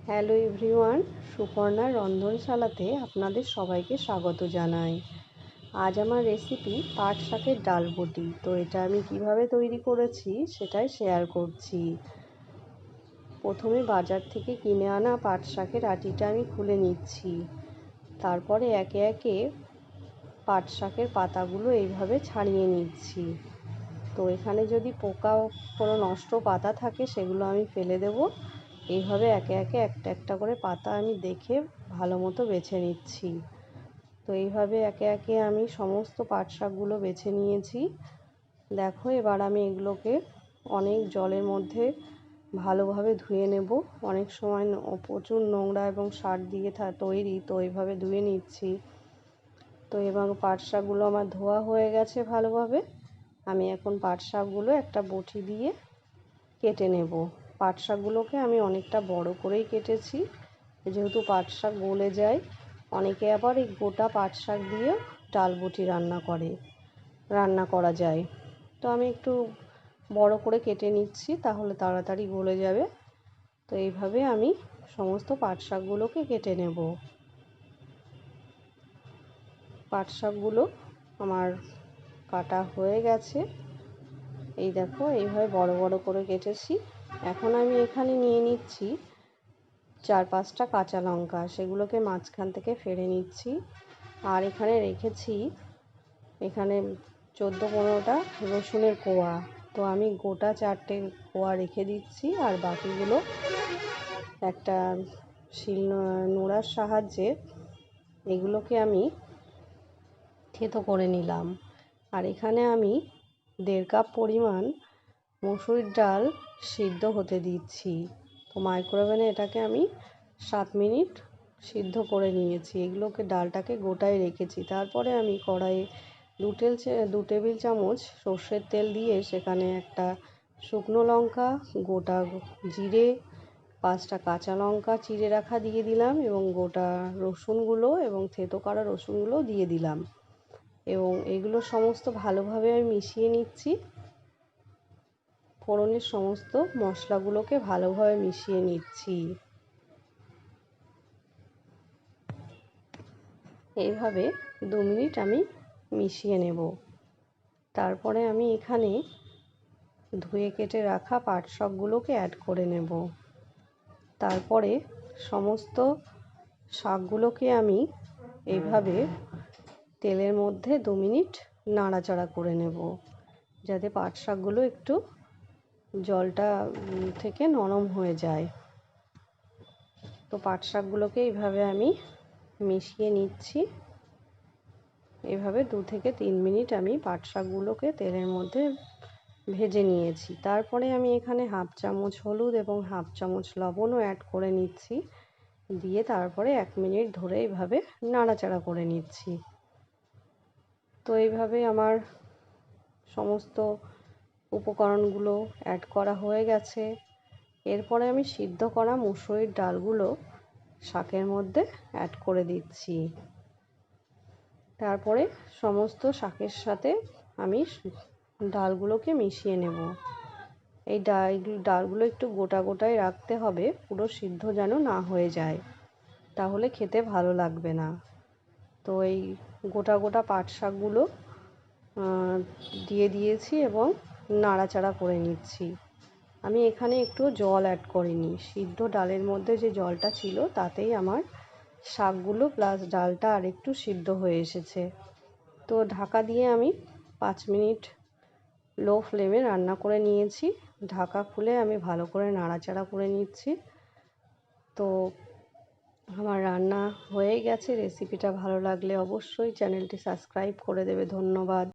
Hello everyone, সুপর্ণার রন্ধনশালাতে আপনাদের সবাইকে স্বাগত জানাই। আজ আমার রেসিপি পাট শাকের ডাল বটি। তো এটা আমি কিভাবে তৈরি করেছি সেটাই শেয়ার করছি। প্রথমে বাজার থেকে কিনে আনা পাট শাকের আটিটা আমি খুলে নিচ্ছি। তারপরে একে একে পাট শাকের পাতাগুলো এইভাবে ছাড়িয়ে নিচ্ছি। তো এখানে যদি পোকা কোনো নষ্ট পাতা থাকে সেগুলো আমি ফেলে দেব। এইভাবে একে একে একটা একটা করে পাতা আমি দেখে ভালো মতো বেছে নিচ্ছি। তো এইভাবে একে একে আমি সমস্ত পাট শাকগুলো বেছে নিয়েছি। দেখো, এবার আমি এগুলোকে অনেক জলের মধ্যে ভালোভাবে ধুয়ে নেব। অনেক সময় প্রচুর নোংরা এবং সার দিয়ে তৈরি, তো এইভাবে ধুয়ে নিচ্ছি। তো এবং পাট শাকগুলো আমার ধোয়া হয়ে গেছে ভালোভাবে। আমি এখন পাট শাকগুলো একটা বটি দিয়ে কেটে নেব। পাট শাকগুলোকে আমি অনেকটা বড় করেই কেটেছি, যেহেতু পাট শাক গলে যায়। অনেকে আবার এই গোটা পাট শাক দিয়েও ডাল বটি রান্না করা যায়। তো আমি একটু বড় করে কেটে নিচ্ছি, তাহলে তাড়াতাড়ি গলে যাবে। তো এইভাবে আমি সমস্ত পাট শাকগুলোকে কেটে নেব। পাট শাকগুলো আমার কাটা হয়ে গেছে। এই দেখো, এইভাবে বড় বড় করে কেটেছি। এখন আমি এখানে নিয়ে নিচ্ছি 4-5টা কাঁচা লঙ্কা, সেগুলোকে মাঝখান থেকে ফেলে নিচ্ছি। আর এখানে রেখেছি 14-15টা রসুনের কোয়া। তো আমি গোটা 4টে কোয়া রেখে দিচ্ছি, আর বাকিগুলো একটা নোড়ার সাহায্যে এগুলোকে আমি থেতো করে নিলাম। আর এখানে আমি 1.5 কাপ পরিমাণ মসুরির ডাল সিদ্ধ হতে দিচ্ছি। তো মাইক্রোওভেনে এটাকে আমি 7 মিনিট সিদ্ধ করে নিয়েছি। এগুলোকে ডালটাকে গোটায় রেখেছি। তারপরে আমি কড়াইয়ে 2 টেবিল চামচ সর্ষের তেল দিয়ে সেখানে একটা শুকনো লঙ্কা, গোটা জিরে, 5টা কাঁচা লঙ্কা চিড়ে রাখা দিয়ে দিলাম, এবং গোটা রসুনগুলো এবং থেতো করা রসুনগুলো দিয়ে দিলাম, এবং এগুলো সমস্ত ভালোভাবে আমি মিশিয়ে নিচ্ছি। ফোড়নের সমস্ত মশলাগুলোকে ভালোভাবে মিশিয়ে নিচ্ছি। এইভাবে 2 মিনিট আমি মিশিয়ে নেব। তারপরে আমি এখানে ধুয়ে কেটে রাখা পাট শাকগুলোকে অ্যাড করে নেব। তারপরে সমস্ত শাকগুলোকে আমি এইভাবে তেলের মধ্যে 2 মিনিট নাড়াচাড়া করে নেব, যাতে পাট শাকগুলো একটু জলটা থেকে নরম হয়ে যায়। তো পাট শাকগুলোকে এইভাবে আমি মিশিয়ে নিচ্ছি। এভাবে 2 থেকে 3 মিনিট আমি পাট শাকগুলোকে তেলের মধ্যে ভেজে নিয়েছি। তারপরে আমি এখানে 1/2 চামচ হলুদ এবং 1/2 চামচ লবণও অ্যাড করে নিচ্ছি, দিয়ে তারপরে 1 মিনিট ধরে এইভাবে নাড়াচাড়া করে নিচ্ছি। তো এইভাবে আমার সমস্ত উপকরণগুলো অ্যাড করা হয়ে গেছে। এরপরে আমি সিদ্ধ করা মুসুরির ডালগুলো শাকের মধ্যে অ্যাড করে দিচ্ছি। তারপরে সমস্ত শাকের সাথে আমি ডালগুলোকে মিশিয়ে নেব। এই ডালগুলো একটু গোটা গোটাই রাখতে হবে, পুরো সিদ্ধ যেন না হয়ে যায়, তাহলে খেতে ভালো লাগবে না। তো এই গোটা গোটা পাট শাকগুলো দিয়ে দিয়েছি এবং নাড়াচাড়া করে নিচ্ছি। আমি এখানে একটু জল অ্যাড করিনি, সিদ্ধ ডালের মধ্যে যে জলটা ছিল তাতেই আমার শাকগুলো প্লাস ডালটা আর একটু সিদ্ধ হয়ে এসেছে। তো ঢাকা দিয়ে আমি 5 মিনিট লো ফ্লেমে রান্না করে নিয়েছি। ঢাকা খুলে আমি ভালো করে নাড়াচাড়া করে নিচ্ছি। তো আমার রান্না হয়ে গেছে। রেসিপিটা ভালো লাগলে অবশ্যই চ্যানেলটি সাবস্ক্রাইব করে দেবে। ধন্যবাদ।